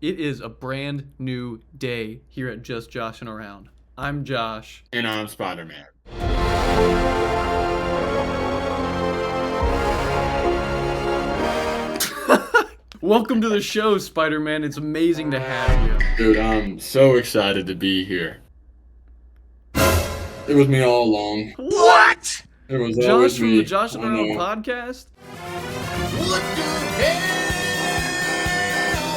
It is a brand new day here at Just Joshing Around. I'm Josh. And I'm Spider-Man. Welcome to the show, Spider-Man. It's amazing to have you. Dude, I'm so excited to be here. It was me all along. What? It was Josh always from the me. Joshing I Around know. podcast? What the hell?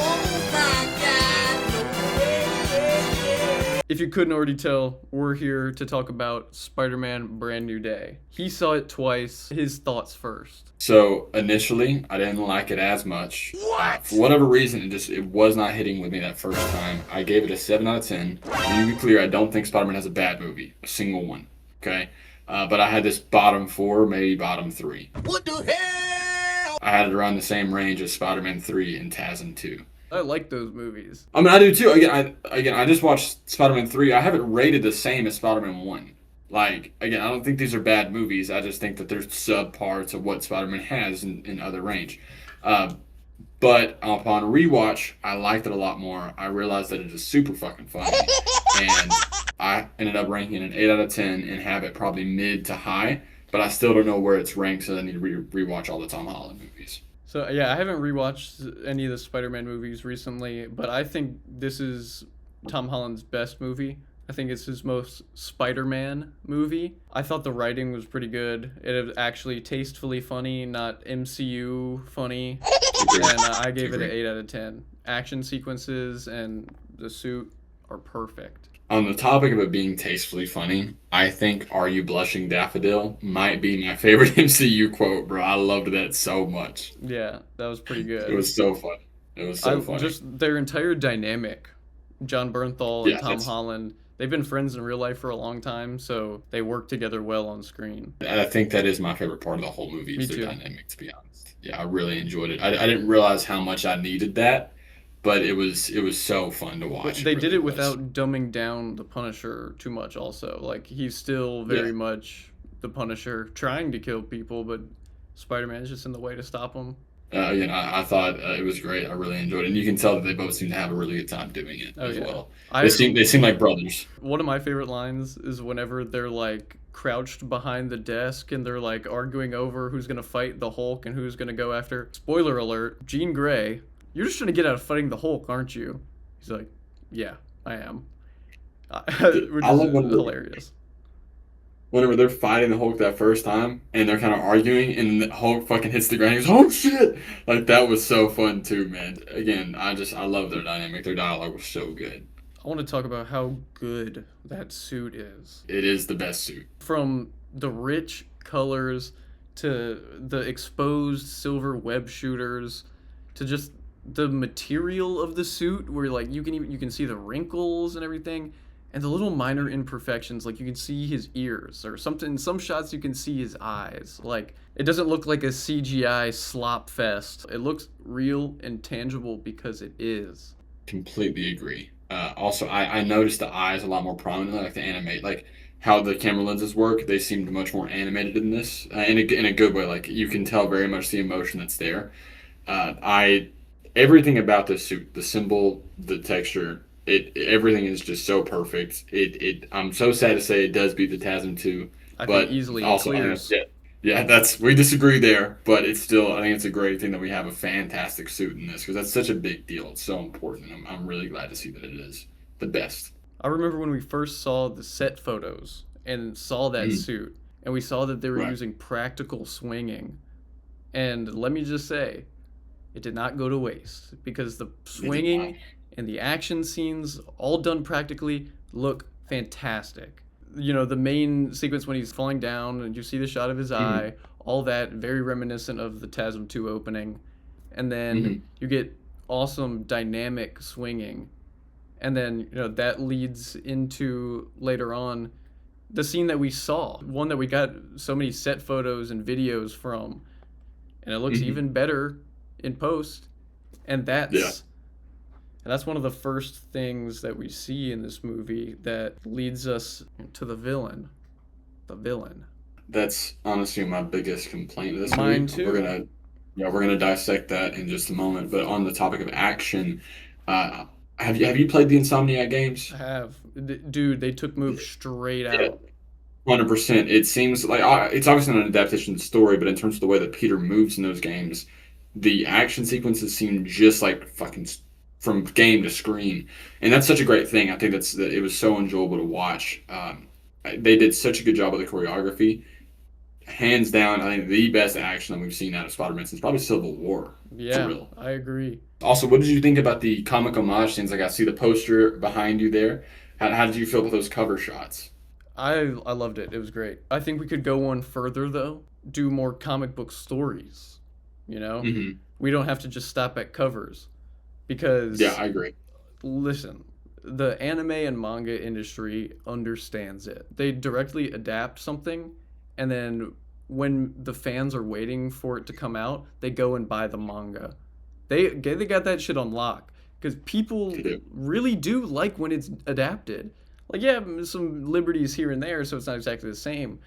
Oh my God, no way. If you couldn't already tell, we're here to talk about Spider-Man Brand New Day. He saw it twice. His thoughts first. So initially, I didn't like it as much. What? For whatever reason, it was not hitting with me that first time. I gave it a 7 out of 10. To be clear, I don't think Spider-Man has a bad movie, a single one. Okay, but I had this bottom 4, maybe bottom 3. What the hell? I had it around the same range as Spider-Man 3 and TASM 2. I like those movies. I mean, I do too. I just watched Spider-Man 3. I have it rated the same as Spider-Man 1. Like, again, I don't think these are bad movies. I just think that there's subparts of what Spider-Man has in other range. But upon rewatch, I liked it a lot more. I realized that it is super fucking funny. And I ended up ranking it an 8 out of 10 and have it probably mid to high. But I still don't know where it's ranked, so I need to rewatch all the Tom Holland movies. So yeah, I haven't rewatched any of the Spider-Man movies recently, but I think this is Tom Holland's best movie. I think it's his most Spider-Man movie. I thought the writing was pretty good. It was actually tastefully funny, not MCU funny. And I gave it an 8 out of 10. Action sequences and the suit are perfect. On the topic of it being tastefully funny, I think "Are You Blushing, Daffodil" might be my favorite MCU quote, bro. I loved that so much. Yeah, that was pretty good. It was so funny. It was so funny. Just their entire dynamic, John Bernthal and Yeah, Tom Holland, they've been friends in real life for a long time, so they work together well on screen. I think that is my favorite part of the whole movie, Me is their too. dynamic, to be honest. Yeah, I really enjoyed it. I didn't realize how much I needed that, but it was so fun to But watch. they It did really it was. without dumbing down the Punisher too much also. Like he's still very Yeah. much the Punisher trying to kill people, but Spider-Man is just in the way to stop him. I thought it was great. I really enjoyed it, and you can tell that they both seem to have a really good time doing it Oh as yeah. well. I They seem like brothers. One of my favorite lines is whenever they're like crouched behind the desk and they're like arguing over who's gonna fight the Hulk and who's gonna go after. Spoiler alert: Jean Grey. You're just trying to get out of fighting the Hulk, aren't you? He's like, yeah, I am. Which I is love hilarious. whenever they're fighting the Hulk that first time and they're kind of arguing and the Hulk fucking hits the ground. He goes, "Oh shit!" Like that was so fun too, man. Again, I love their dynamic. Their dialogue was so good. I want to talk about how good that suit is. It is the best suit. From the rich colors to the exposed silver web shooters to just the material of the suit where like you can see the wrinkles and everything and the little minor imperfections, like you can see his ears or something. In some shots you can see his eyes. Like it doesn't look like a CGI slop fest. It looks real and tangible because it is. Completely agree. Also, I noticed the eyes a lot more prominently, like the animate, like how the camera lenses work. They seemed much more animated in this, in a good way. Like you can tell very much the emotion that's there. I Everything about this suit, the symbol, the texture, everything is just so perfect. I'm so sad to say it does beat the TASM 2, I think but easily it also clears. yeah, that's we disagree there, but it's still I think it's a great thing that we have a fantastic suit in this because that's such a big deal. It's so important. I'm really glad to see that it is the best. I remember when we first saw the set photos and saw that Mm, suit, and we saw that they were right. using practical swinging. And let me just say, it did not go to waste because the They did not. swinging and the action scenes, all done practically, look fantastic. You know, the main sequence when he's falling down and you see the shot of his Mhm, eye, all that very reminiscent of the TASM 2 opening. And then mhm, you get awesome dynamic swinging, and then that leads into later on the scene that we saw, one that we got so many set photos and videos from, and it looks mhm. even better in post. And Yeah. that's one of the first things that we see in this movie that leads us to the villain. That's honestly my biggest complaint of this Mine movie. too. We're gonna dissect that in just a moment. But on the topic of action, Uh, have you played the Insomniac games? I have. Dude, they took moves straight Yeah, out. 100%. It seems like it's obviously not an adaptation of the story, but in terms of the way that Peter moves in those games, the action sequences seem just like fucking from game to screen, and that's such a great thing. I think that it was so enjoyable to watch. They did such a good job of the choreography. Hands down, I think the best action that we've seen out of Spider-Man since probably Civil War, for Yeah, real. I agree. Also, what did you think about the comic homage scenes? Like I see the poster behind you there. How did you feel about those cover shots? I loved it. It was great. I think we could go one further though. Do more comic book stories, you know? Hmm. We don't have to just stop at covers Yeah, because I agree. listen, the anime and manga industry understands it. They directly adapt something, and then when the fans are waiting for it to come out, they go and buy the manga. They got that shit on lock because They people do. really do like when it's adapted. Like yeah, some liberties here and there, so it's not exactly the same,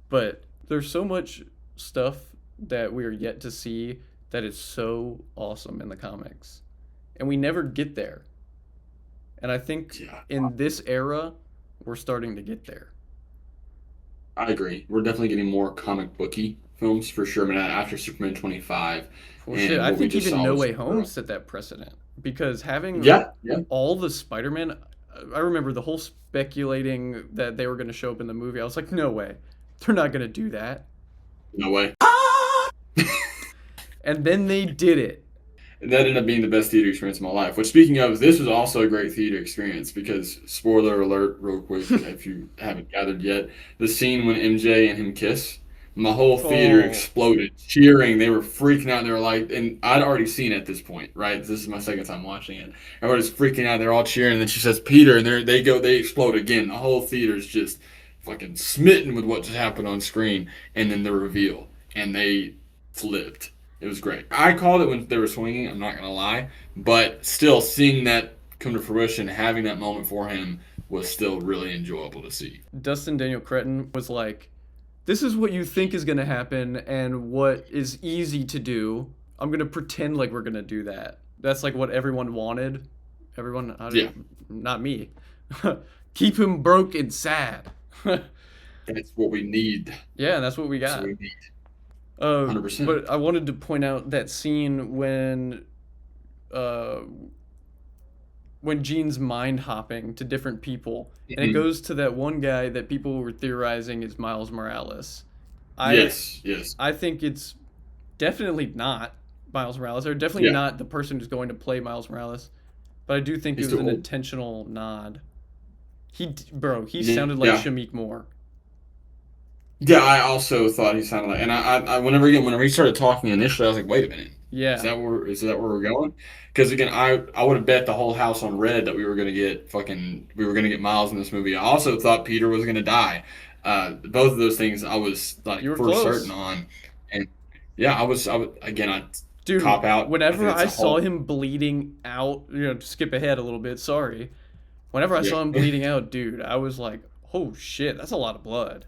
but there's so much stuff that we are yet to see that is so awesome in the comics, and we never get there. And I think Yeah, in this era, we're starting to get there. I agree. We're definitely getting more comic booky films for sure. I mean, after Superman 25 Well, shit, and I what we think just even saw No with Way Home Supergirl. set that precedent because having Yeah, yeah. all the Spider-Man, I remember the whole speculating that they were going to show up in the movie. I was like, no way, they're not going to do that. No way. And then they did it. That ended up being the best theater experience of my life. Which, speaking of, this was also a great theater experience because, spoiler alert, real quick, if you haven't gathered yet, the scene when MJ and him kiss, my whole theater Oh, exploded, cheering. They were freaking out. They were like, and I'd already seen it at this point, right? This is my second time watching it. Everybody's freaking out. They're all cheering. And then she says, Peter, and they explode again. The whole theater's just fucking smitten with what just happened on screen. And then the reveal. And they flipped. It was great. I called it when they were swinging. I'm not gonna lie, but still seeing that come to fruition, having that moment for him was still really enjoyable to see. Dustin Daniel Cretton was like, this is what you think is going to happen and what is easy to do. I'm going to pretend like we're going to do that. That's like what everyone wanted. Everyone, Yeah, not me. Keep him broke and sad. that's what we need. Yeah, and that's what we That's what got. we need. 100%. But I wanted to point out that scene uh, when Jean's mind hopping to different people, and it Mhm. goes to that one guy that people were theorizing is Miles Morales. I Yes, yes. I think it's definitely not Miles Morales, or definitely Yeah, not the person who's going to play Miles Morales. But I do think it he's was too an old. intentional nod. Bro, he sounded like Yeah, Shamik Moore. yeah. I also thought he sounded like, and whenever he started talking initially, I was like, wait a minute, Yeah. is that where we're going? Because again, I would have bet the whole house on red that we were gonna get Miles in this movie. I also thought Peter was gonna die. Both of those things I was You like were for certain close. on, and yeah, I would again I Dude, cop out. I whenever think it's I a saw whole him bleeding out, to skip ahead a little bit, sorry. Whenever I yeah. saw him bleeding out, dude, I was like, oh shit, that's a lot of blood.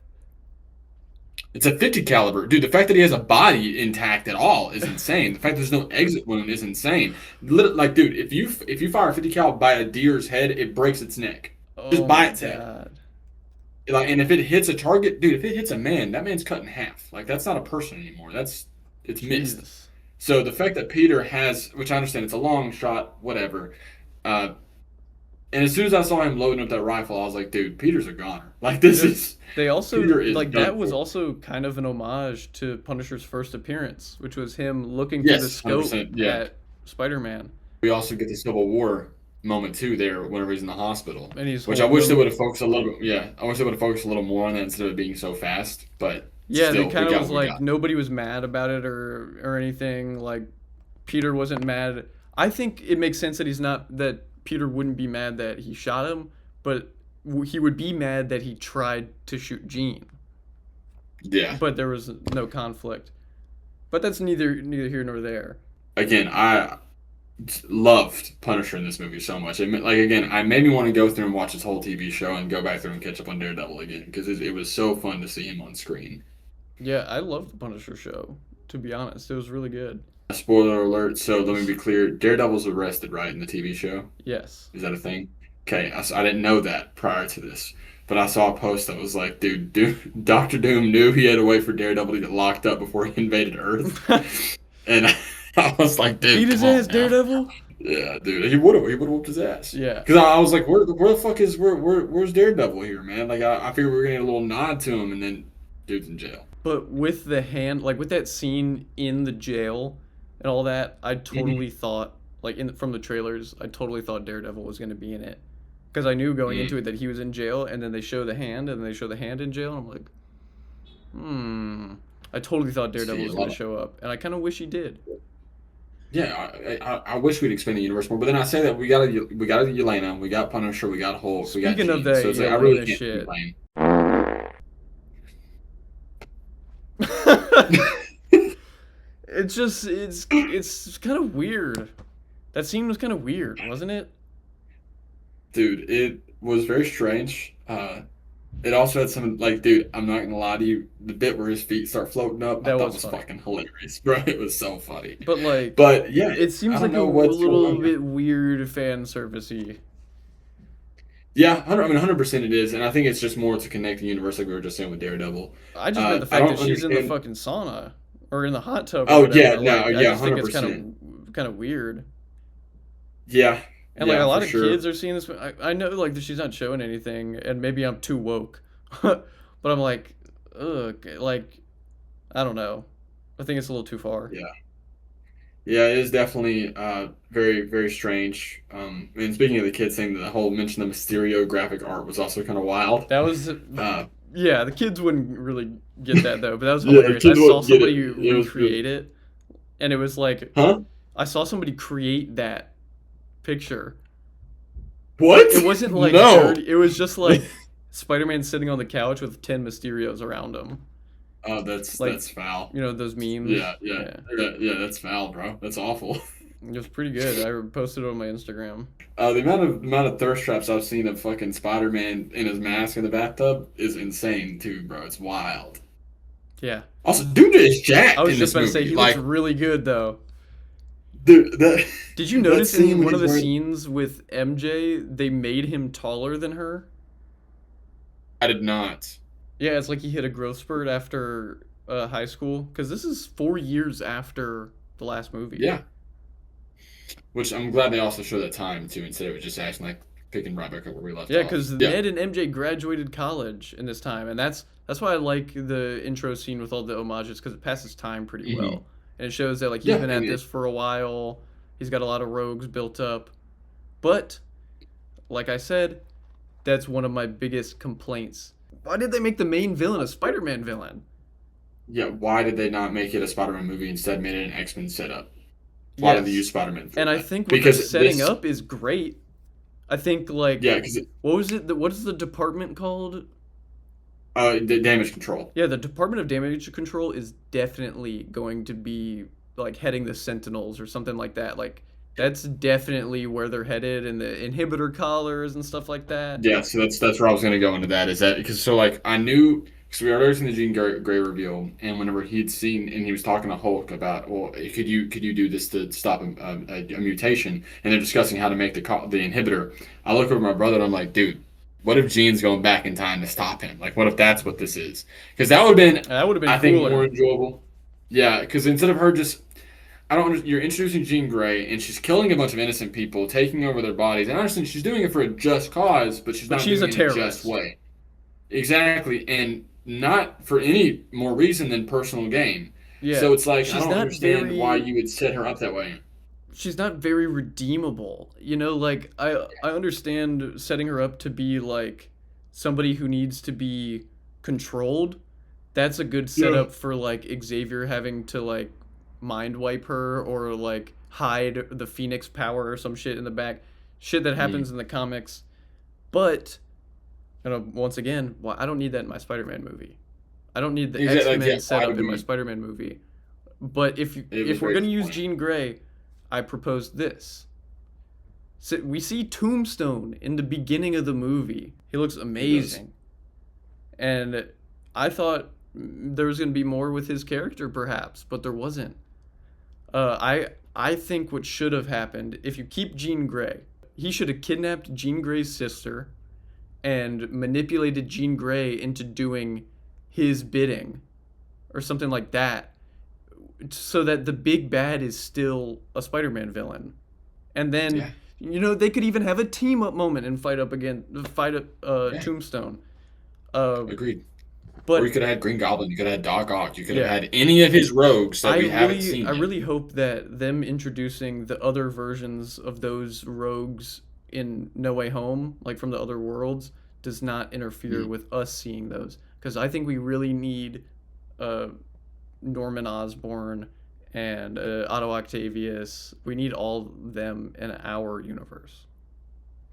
It's a 50 caliber. Dude, the fact that he has a body intact at all is insane. The fact there's no exit wound is insane. Like, dude, if you fire a 50 cal by a deer's head, it breaks its neck. Just Oh by my its head. god. Like, and if it hits a target, dude, if it hits a man, that man's cut in half. Like, that's not a person anymore. It's missed. Jesus. So the fact that Peter has, which I understand, it's a long shot, whatever. Uh, and as soon as I saw him loading up that rifle, I was like, dude, Peter's a goner. Like, this There- is They also Peter is like done that was for. also kind of an homage to Punisher's first appearance, which was him looking through the Yes, scope 100%. Yeah. at Spider-Man, We also get the Civil War moment too there whenever he's in the hospital, and he's which I holding wish they him. would have focused a little bit. Yeah, I wish they would have focused a little more on that instead of it being so fast. But Yeah, they still, we kind of got was what we like got. nobody was mad about it or anything. Like Peter wasn't mad. I think it makes sense that he's not that Peter wouldn't be mad that he shot him, but he would be mad that he tried to shoot Jean, Yeah. but there was no conflict. But that's neither here nor there. Again, I loved Punisher in this movie so much. Like again, I made me want to go through and watch this whole TV show and go back through and catch up on Daredevil again because it was so fun to see him on screen. Yeah, I love the Punisher show. To be honest, it was really good. spoiler alert. So let me be clear. Daredevil's arrested, right, in the TV show? Yes. Is that a thing? Okay, I didn't know that prior to this, but I saw a post that was like, dude, Doctor Doom knew he had to wait for Daredevil to get locked up before he invaded Earth, and I was like, dude, Beat his come on ass, now. Daredevil. Yeah, dude, he would have whooped his ass. Yeah. Because I was like, where the fuck is where's Daredevil here, man? Like I figured we were gonna get a little nod to him, and then dude's in jail. But with the hand, like with that scene in the jail and all that, I totally thought, like from the trailers, I totally thought Daredevil was going to be in it, because I knew going into it that he was in jail, and then they show the hand, and then they show the hand in jail, and I'm like, I totally thought Daredevil was going to show up, and I kind of wish he did. Yeah, I wish we'd expand the universe more, but then I say that we got Yelena, we got Punisher, we got Hulk, we got Speaking of Jean, that so it's like I really Yelena can't shit. complain. It's kind of weird. That scene was kind of weird, wasn't it? Dude, it was very strange. It also had some like, dude, I'm not gonna lie to you, the bit where his feet start floating up, I That thought was was funny. fucking hilarious, bro. It was so funny. But like, But yeah, it seems I like don't a know what's going little on. bit weird fan servicey. Yeah, I mean, 100% it is, and I think it's just more to connect the universe, like we were just saying with Daredevil. I just meant the I fact don't that she's in the understand. fucking sauna or in the hot tub or Oh whatever. yeah, no, Like, I yeah, just think it's 100%. kind of weird. Yeah, And like a yeah, lot for of sure. kids are seeing this. I know like that she's not showing anything, and maybe I'm too woke, but I'm like, ugh, like I don't know. I think it's a little too far. Yeah. Yeah, it is definitely very, very strange. And speaking of the kids thing, the whole mention of Mysterio graphic art was also kind of wild. That was Uh, yeah. The kids wouldn't really get that though, but that was yeah, hilarious. I kids saw wouldn't get somebody it. It was recreate it, and it was like huh? I saw somebody create that picture. What? It wasn't like No. dirty. It was just like Spider-Man sitting on the couch with 10 Mysterios around him. Oh, that's Like, foul. You know those memes? Yeah, that's foul, bro. That's awful. It was pretty good. I posted it on my Instagram. The amount of thirst traps I've seen of fucking Spider-Man in his mask in the bathtub is insane too, bro. It's wild. Yeah. Also, dude is jacked I was in just this about to say movie. he Like, looks really good though. dude, that Did you that notice scene in when one of the he's wearing- scenes with MJ, they made him taller than her? I did not. Yeah, it's like he hit a growth spurt after high school, because this is 4 years after the last movie. Yeah. Which I'm glad they also showed that time too, instead of just acting like picking right back up where we left Yeah, off. because Ned and MJ graduated college in this time, and that's why I like the intro scene with all the homages, because it passes time pretty Mhm. well, and it shows that like he's Yeah, been at and this for a while. He's got a lot of rogues built up, but like I said, that's one of my biggest complaints. Why did they make the main villain a Spider-Man villain? Yeah, why did they not make it a Spider-Man movie, instead made it an X-Men setup? Why did they Yes. use Spider-Man for And I that? think what they're Because setting this- up is great. I think like Yeah, because what was it? What is the department called? the damage control. Yeah, the Department of Damage Control is definitely going to be like heading the Sentinels or something like that. Like that's definitely where they're headed, and the inhibitor collars and stuff like that. Yeah, so that's where I was gonna go into that. Is that because so like I knew because we had already seen the Jean Grey reveal, and whenever he'd seen and he was talking to Hulk about, well, could you do this to stop a mutation, and they're discussing how to make the inhibitor. I look over at my brother and I'm like, dude, what if Jean's going back in time to stop him? Like, what if that's what this is? Because that would have been, That would have been I think, cooler. more enjoyable. Yeah, because instead of her just, I don't understand. You're introducing Jean Grey, and she's killing a bunch of innocent people, taking over their bodies. And I understand she's doing it for a just cause, but she's But not she's doing a it in a terrorist. just way. Exactly, and not for any more reason than personal gain. Yeah. So it's like She's I don't not understand very- why you would set her up that way. she's not very redeemable. You know, like I understand setting her up to be like somebody who needs to be controlled. That's a good setup for like Xavier having to like mind wipe her or like hide the Phoenix power or some shit in the back. Shit that happens in the comics. But you know, once again, well, I don't need that in my Spider-Man movie. I don't need the Exactly, X-Men yeah, why setup would in my we- Spider-Man movie. But if was we're very gonna use disappointing. Jean Grey, I propose this. So we see Tombstone in the beginning of the movie. He looks amazing. And I thought there was going to be more with his character, perhaps, but there wasn't. I think what should have happened, if you keep Jean Grey, he should have kidnapped Jean Grey's sister and manipulated Jean Grey into doing his bidding or something like that, so that the big bad is still a Spider-Man villain. And then Yeah. they could even have a team up moment and fight Yeah. Tombstone. Agreed. Or But you could have had Green Goblin. You could have had Doc Ock. You could have Yeah. had any of his rogues that we haven't seen I yet. really hope that them introducing the other versions of those rogues in No Way Home, like from the other worlds, does not interfere Mm. with us seeing those, because I think we really need Norman Osborn and Otto Octavius. We need all of them in our universe.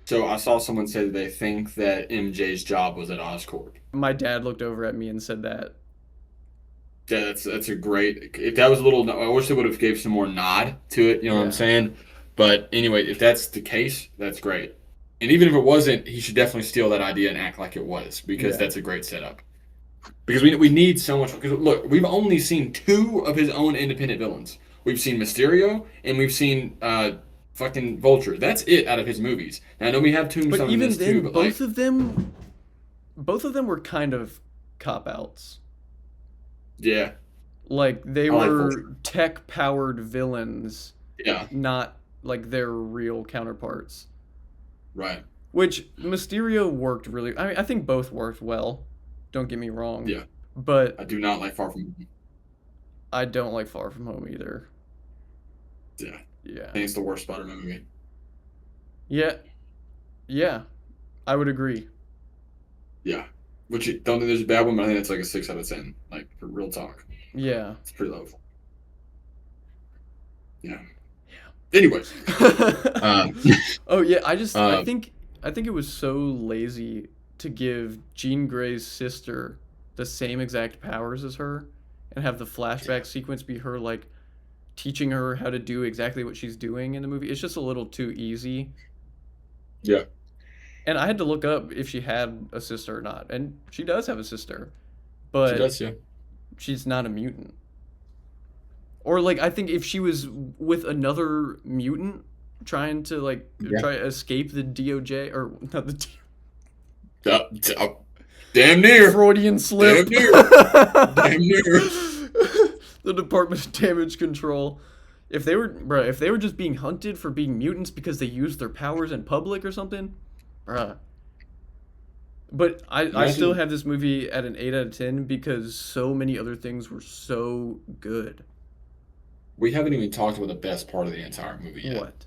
So I saw someone say that they think that MJ's job was at Oscorp. My dad looked over at me and said that. Yeah, that's a great. If that was a little, I wish they would have gave some more nod to it. You know what I'm Yeah. saying? But anyway, if that's the case, that's great. And even if it wasn't, he should definitely steal that idea and act like it was, because Yeah. that's a great setup. Because we need so much. Because look, we've only seen two of his own independent villains. We've seen Mysterio and we've seen fucking Vulture. That's it out of his movies. Now I know we have Tombstone But in even this then, too, but like, both of them were kind of cop outs. yeah, Like they I like were Vulture. tech-powered villains, yeah, not like their real counterparts. right, Which Mysterio worked really. I mean, I think both worked well. Don't get me wrong. yeah. But I do not like Far From Home. I don't like Far From Home either. Yeah, I Yeah. think it's the worst Spider-Man movie. Yeah. Yeah. I would agree. Yeah, which you don't think there's a bad one, but I think it's like a 6 out of 10. Like for real talk, Yeah. it's pretty low. Yeah. Anyway, Oh yeah, I um, think it was so lazy to give Jean Grey's sister the same exact powers as her and have the flashback sequence be her like teaching her how to do exactly what she's doing in the movie. It's just a little too easy. yeah, And I had to look up if she had a sister or not. And she does have a sister, she but does. Yeah, she's not a mutant. Or like I think if she was with another mutant trying to like Yeah. try to escape the DOJ or not the damn near. Freudian slip. Damn near. Damn near. The Department of Damage Control. If they were just being hunted for being mutants because they used their powers in public or something, bruh. But I still Imagine- have this movie at an 8 out of 10 because so many other things were so good. We haven't even talked about the best part of the entire movie yet. What?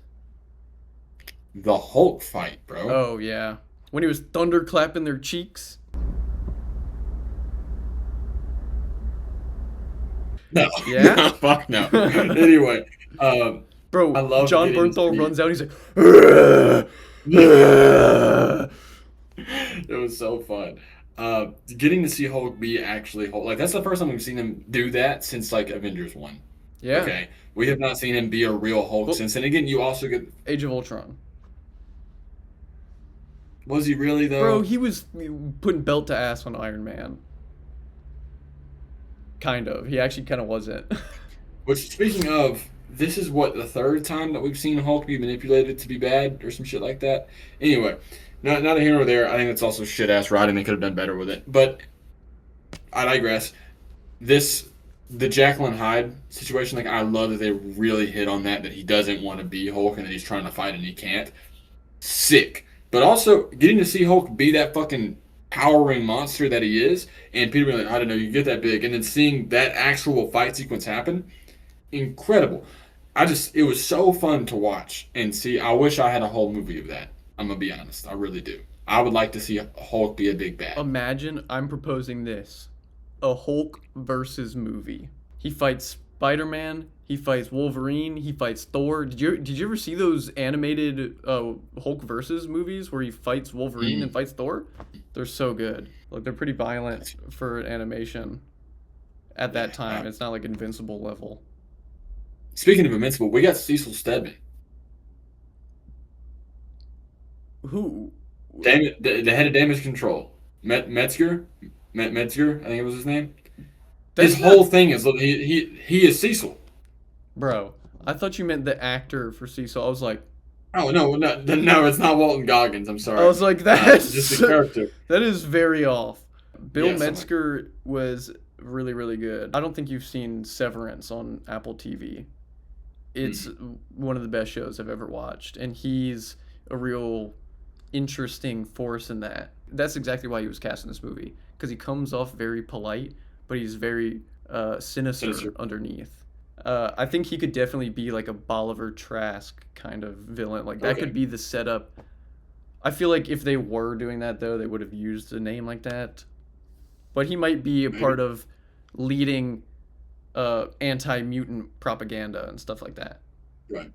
The Hulk fight, bro. Oh yeah. When he was thunderclapping their cheeks. No. Yeah? No, fuck no. Anyway, Bro, I love John getting Bernthal to- runs out, he's like "Ugh, ugh." it was so fun. Getting to see Hulk be actually Hulk, like that's the first time we've seen him do that since like Avengers 1. Yeah. Okay, we have not seen him be a real Hulk Well- since. And again, you also get, Age of Ultron. was he really though? Bro, he was putting belt to ass on Iron Man. Kind of. He actually kind of wasn't. Which, speaking of, this is what, the third time that we've seen Hulk be manipulated to be bad or some shit like that. Anyway, not a here nor there. I think it's also shit ass writing. They could have done better with it. But I digress. The Jacqueline Hyde situation, like I love that they really hit on that he doesn't want to be Hulk and that he's trying to fight and he can't. Sick. But also getting to see Hulk be that fucking powering monster that he is, and people being like, I don't know, you get that big, and then seeing that actual fight sequence happen, incredible. It was so fun to watch and see. I wish I had a whole movie of that. I'm gonna be honest, I really do. I would like to see Hulk be a big bad. Imagine I'm proposing this. A Hulk versus movie. He fights Spider-Man, he fights Wolverine, he fights Thor. Did you ever see those animated Hulk versus movies where he fights Wolverine and fights Thor? They're so good. Like they're pretty violent for animation at that time. It's not like Invincible level. Speaking of Invincible, we got Cecil Stedman. Who? The head of damage control. Metzger? Metzger, I think it was his name. That's His not- whole thing is he is Cecil. Bro, I thought you meant the actor for Cecil. I was like, Oh no, it's not Walton Goggins. I'm sorry. I was like, Just the character. that is very off. Bill Yeah, something Metzger was really, really good. I don't think you've seen Severance on Apple TV. It's one of the best shows I've ever watched, and he's a real interesting force in that. That's exactly why he was cast in this movie, because he comes off very polite, but he's very sinister Sinister. underneath. I think he could definitely be like a Bolivar Trask kind of villain. Like that Okay. could be the setup. I feel like if they were doing that though, they would have used a name like that. But he might be a part of leading anti-mutant propaganda and stuff like that. Right.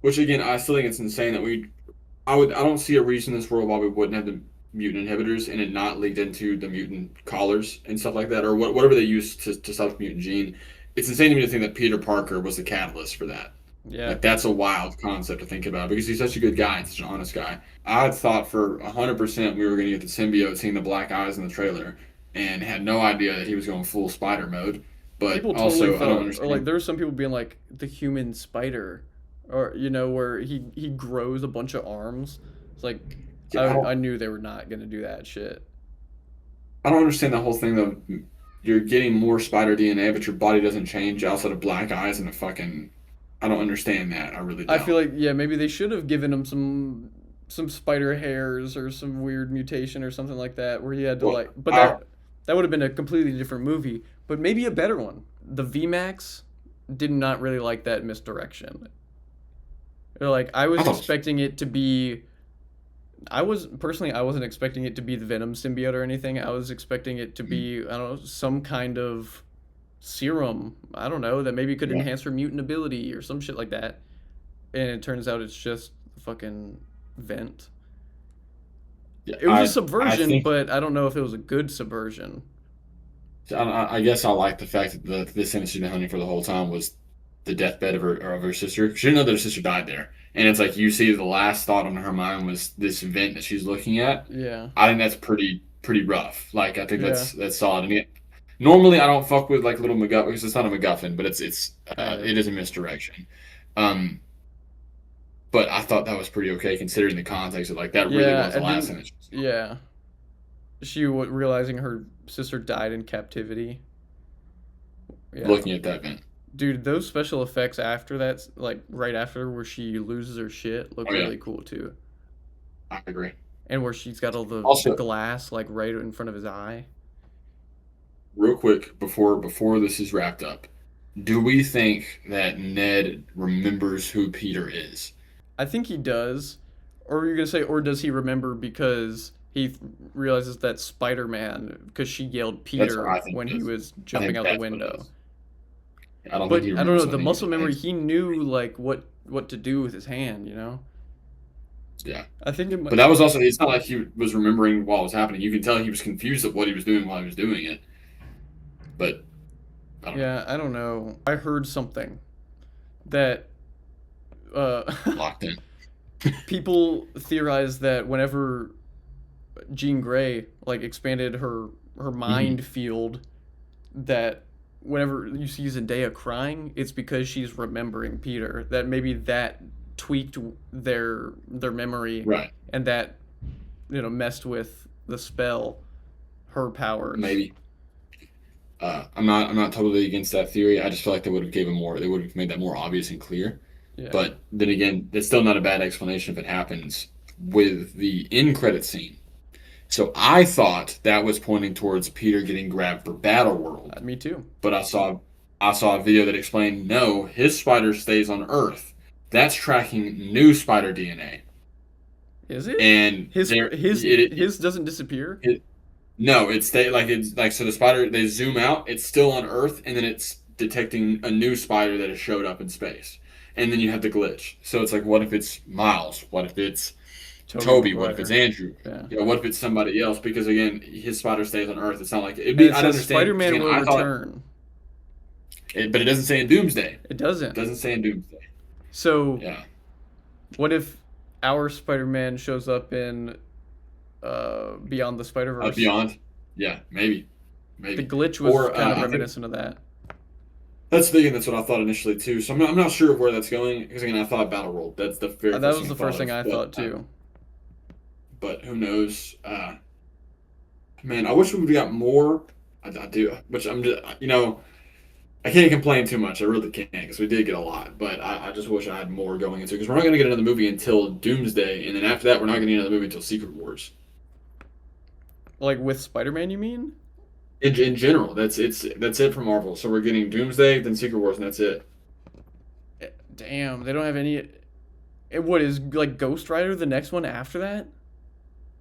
Which again, I still think it's insane that I don't see a reason in this world why we wouldn't have the mutant inhibitors and it not leaked into the mutant collars and stuff like that, or whatever they use to stop the mutant gene. It's insane to me to think that Peter Parker was the catalyst for that. Yeah. Like that's a wild concept to think about because he's such a good guy and such an honest guy. I had thought for 100% we were going to get the symbiote, seeing the black eyes in the trailer, and had no idea that he was going full spider mode. But People also, totally I don't thought, or understand. like there were some people being like the human spider, or where he grows a bunch of arms. It's like Yeah, I don't- I knew they were not gonna do that shit. I don't understand the whole thing though. You're getting more spider DNA, but your body doesn't change outside of black eyes and a fucking. I don't understand that. I really don't. I feel like maybe they should have given him some spider hairs or some weird mutation or something like that where he had to Well, but that would have been a completely different movie, but maybe a better one. The VMAX did not really like that misdirection. They're like I was I thought- expecting it to be I wasn't expecting it to be the Venom symbiote or anything. I was expecting it to be I don't know, some kind of serum. I don't know, that maybe could Yeah. enhance her mutant ability or some shit like that. And it turns out it's just a fucking vent. Yeah, It was I a subversion, think- but I don't know if it was a good subversion. I guess I like the fact that the thing she's been hunting for the whole time was the deathbed of her sister. She didn't know that her sister died there, and it's like you see the last thought on her mind was this event that she's looking at. Yeah. I think that's pretty rough. Like I think that's solid. And normally I don't fuck with like little MacGuffin because it's not a MacGuffin, but it is a misdirection. But I thought that was pretty okay considering the context of like that really Yeah, was the and last then- thing that she was. Yeah. She realizing her sister died in captivity. Yeah. Looking at that event. Dude, those special effects after that, like right after where she loses her shit, look Oh, yeah. really cool too. I agree. And where she's got all the Also- glass like right in front of his eye. Real quick before this is wrapped up, do we think that Ned remembers who Peter is? I think he does. Or you're gonna say, or does he remember because he realizes that Spider-Man, because she yelled Peter what I think when it he is. was I jumping think out the that's what it window. is. I don't But think he I don't remembers know, the what he muscle memory, thinks. he knew like what to do with his hand, Yeah. I think it might, But that was also, it's not like he was remembering while it was happening. You can tell he was confused at what he was doing while he was doing it. But, I don't know. yeah, I don't know. I heard something that Locked in. people theorize that whenever Jean Grey like expanded her mind field, that whenever you see Zendaya crying, it's because she's remembering Peter. That maybe that tweaked their memory, Right. and that messed with the spell, her powers. Maybe. I'm not totally against that theory. I just feel like they would have made that more obvious and clear. Yeah. But then again, it's still not a bad explanation if it happens with the end credit scene. So I thought that was pointing towards Peter getting grabbed for Battleworld. Me too. But I saw a video that explained no, his spider stays on Earth. That's tracking new spider DNA. Is it? And His there- his doesn't disappear. no, it's like so the spider, they zoom out, it's still on Earth, and then it's detecting a new spider that has showed up in space. And then you have the glitch. So it's like, what if it's Miles? What if it's Toby? What if it's Andrew? Yeah. What if it's somebody else? Because again, his spider stays on Earth. It's not like it'd And be. it I says understand. Spider-Man Again, will I thought- return. but it doesn't say in Doomsday. It doesn't. It doesn't say in Doomsday. So Yeah. what if our Spider-Man shows up in Beyond the Spider-Verse? Beyond. Yeah, maybe. The glitch was Or, kind I of think- reminiscent of that. That's the thing. That's what I thought initially too. So I'm not sure of where that's going because again, I thought Battle World. That's the very That first was thing the first thing I of, thought too. but who knows? Man, I wish we would have got more. I do, which I'm just, I can't complain too much. I really can't because we did get a lot, but I just wish I had more going into it because we're not going to get another movie until Doomsday, and then after that, we're not going to get another movie until Secret Wars. Like with Spider-Man, you mean? In general, that's it for Marvel. So we're getting Doomsday, then Secret Wars, and that's it. Damn, they don't have any. What is like Ghost Rider the next one after that?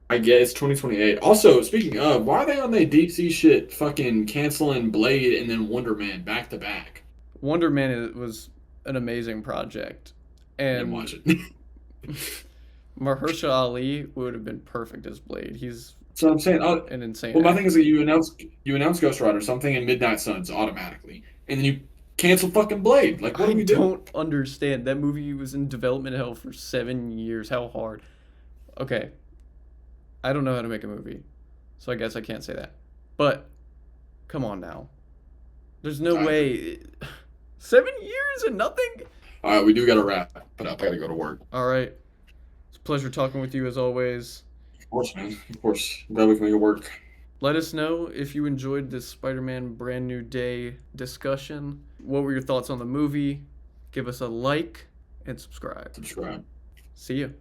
I guess it's 2028. Also, speaking of, why are they on the DC shit fucking canceling Blade and then Wonder Man back to back? Wonder Man was an amazing project, And and watch it. Mahershala Ali would have been perfect as Blade. He's So I'm saying, oh, an insane well, my actor. thing is that you announce Ghost Rider something in Midnight Suns automatically, and then you cancel fucking Blade. Like, what I do we do? don't understand. That movie was in development hell for 7 years. How hard? Okay, I don't know how to make a movie, so I guess I can't say that. But come on now, there's no I way. 7 years and nothing. All right, we do got to wrap it up. I got to go to work. All right, it's a pleasure talking with you as always. Of course, man. Of course. I'm glad we can make it work. Let us know if you enjoyed this Spider-Man Brand New Day discussion. What were your thoughts on the movie? Give us a like and subscribe. Subscribe. See you.